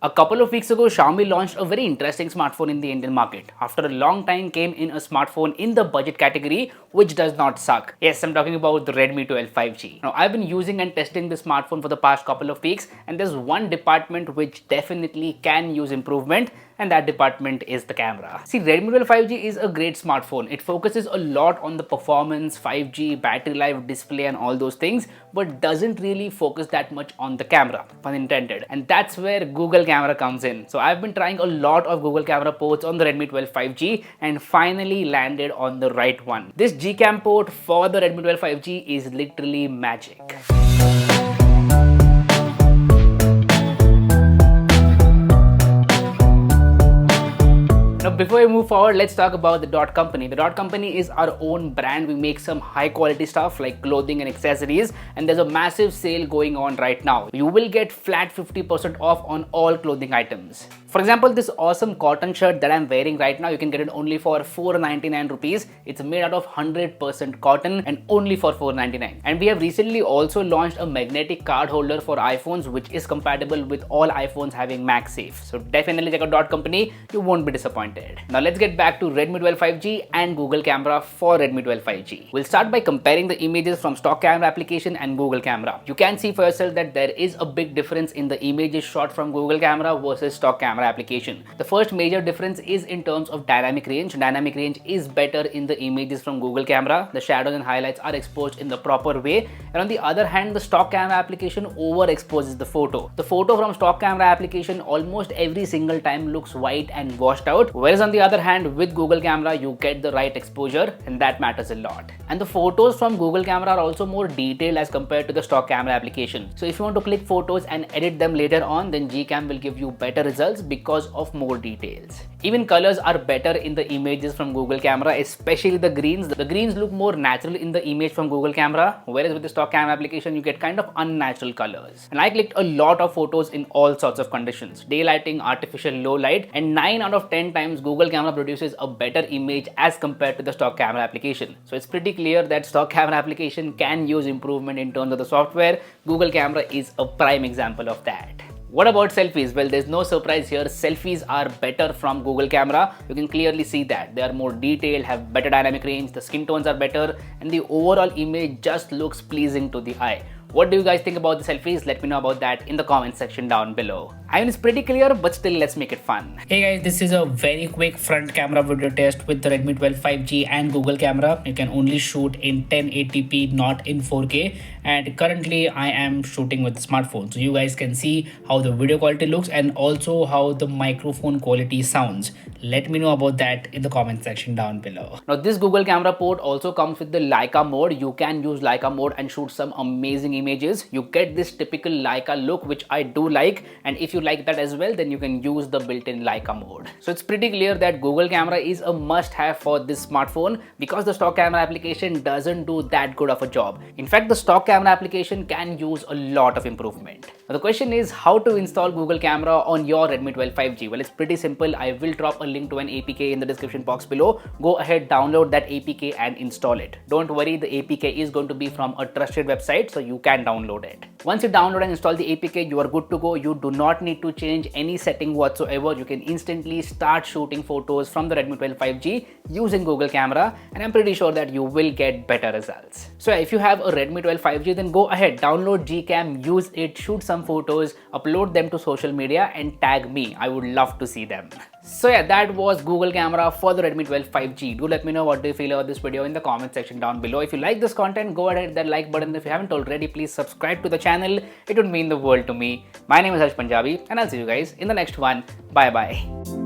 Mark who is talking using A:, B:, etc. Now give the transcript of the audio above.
A: A couple of weeks ago, Xiaomi launched a very interesting smartphone in the Indian market. After a long time, came in a smartphone in the budget category, which does not suck. Yes, I'm talking about the Redmi 12 5G. Now, I've been using and testing this smartphone for the past couple of weeks, and there's one department which definitely can use improvement, and that department is the camera. See, Redmi 12 5G is a great smartphone. It focuses a lot on the performance, 5G, battery life, display and all those things, but doesn't really focus that much on the camera, pun intended. And that's where Google camera comes in. So I've been trying a lot of Google camera ports on the Redmi 12 5G and finally landed on the right one. This Gcam port for the Redmi 12 5G is literally magic. Now, before we move forward, let's talk about the Dot Company. The Dot Company is our own brand. We make some high quality stuff like clothing and accessories, and there's a massive sale going on right now. You will get flat 50% off on all clothing items. For example, this awesome cotton shirt that I'm wearing right now, you can get it only for 499 rupees. It's made out of 100% cotton and only for 499. And we have recently also launched a magnetic card holder for iPhones, which is compatible with all iPhones having MagSafe. So definitely check out Dot Company. You won't be disappointed. Now let's get back to Redmi 12 5G and Google camera for Redmi 12 5G. We'll start by comparing the images from stock camera application and Google camera. You can see for yourself that there is a big difference in the images shot from Google camera versus stock camera application. The first major difference is in terms of dynamic range. Dynamic range is better in the images from Google camera. The shadows and highlights are exposed in the proper way, and on the other hand, the stock camera application overexposes the photo. The photo from stock camera application almost every single time looks white and washed out, whereas on the other hand, with Google camera you get the right exposure, and that matters a lot. And the photos from Google camera are also more detailed as compared to the stock camera application. So if you want to click photos and edit them later on, then Gcam will give you better results because of more details. Even colors are better in the images from Google camera, especially the greens. The greens look more natural in the image from Google camera, whereas with the stock camera application you get kind of unnatural colors. And I clicked a lot of photos in all sorts of conditions: daylighting, artificial low light, and 9 out of 10 times Google camera produces a better image as compared to the stock camera application. So it's pretty clear that stock camera application can use improvement in terms of the software. Google camera is a prime example of that. What about selfies? Well, there's no surprise here. Selfies are better from Google camera. You can clearly see that. They are more detailed, have better dynamic range, the skin tones are better, and the overall image just looks pleasing to the eye. What do you guys think about the selfies? Let me know about that in the comment section down below. I mean, it's pretty clear, but still, let's make it fun. Hey guys, this is a very quick front camera video test with the Redmi 12 5G and Google camera. You can only shoot in 1080p, not in 4K. And currently, I am shooting with the smartphone. So you guys can see how the video quality looks and also how the microphone quality sounds. Let me know about that in the comment section down below. Now, this Google camera port also comes with the Leica Mode. You can use Leica Mode and shoot some amazing images. You get this typical Leica look, which I do like, and if you like that as well, then you can use the built-in Leica Mode. So it's pretty clear that Google camera is a must-have for this smartphone because the stock camera application doesn't do that good of a job. In fact, the stock camera application can use a lot of improvement. Now the question is how to install Google camera on your Redmi 12 5G. Well, it's pretty simple. I will drop a link to an APK in the description box below. Go ahead, download that APK and install it. Don't worry, the APK is going to be from a trusted website, so you can download it. Once you download and install the APK, you are good to go. You do not need to change any setting whatsoever. You can instantly start shooting photos from the Redmi 12 5G using Google camera, and I'm pretty sure that you will get better results. So if you have a Redmi 12 5G, then go ahead, download Gcam, use it, shoot some photos, upload them to social media and tag me. I would love to see them. So yeah, that was Google camera for the Redmi 12 5G. Do let me know what do you feel about this video in the comment section down below. If you like this content, go ahead and hit that like button. If you haven't already, please subscribe to the channel. It would mean the world to me. My name is Harsh Punjabi, and I'll see you guys in the next one. Bye bye.